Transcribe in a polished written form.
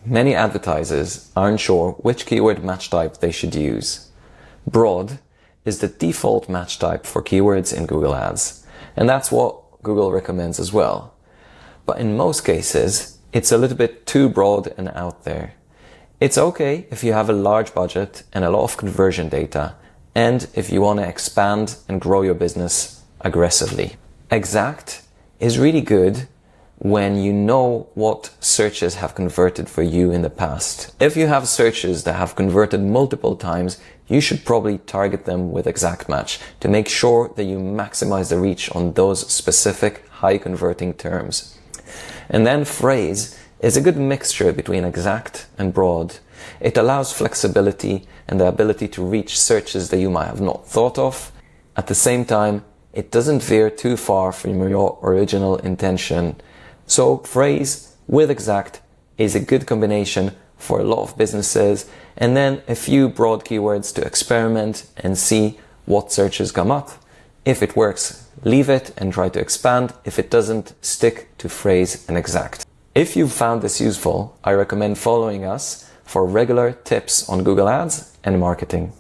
Many advertisers aren't sure which keyword match type they should use. Broad is the default match type for keywords in Google Ads, and that's what Google recommends as well. But in most cases, it's a little bit too broad and out there. It's okay if you have a large budget and a lot of conversion data, and if you want to expand and grow your business aggressively. Exact is really good when you know what searches have converted for you in the past. If you have searches that have converted multiple times, you should probably target them with exact match to make sure that you maximize the reach on those specific high converting terms. And then phrase is a good mixture between exact and broad. It allows flexibility and the ability to reach searches that you might have not thought of. At the same time, it doesn't veer too far from your original intention. So phrase with exact is a good combination for a lot of businesses, and then a few broad keywords to experiment and see what searches come up. If it works, leave it and try to expand. If it doesn't, stick to phrase and exact. If you've found this useful, I recommend following us for regular tips on Google Ads and marketing.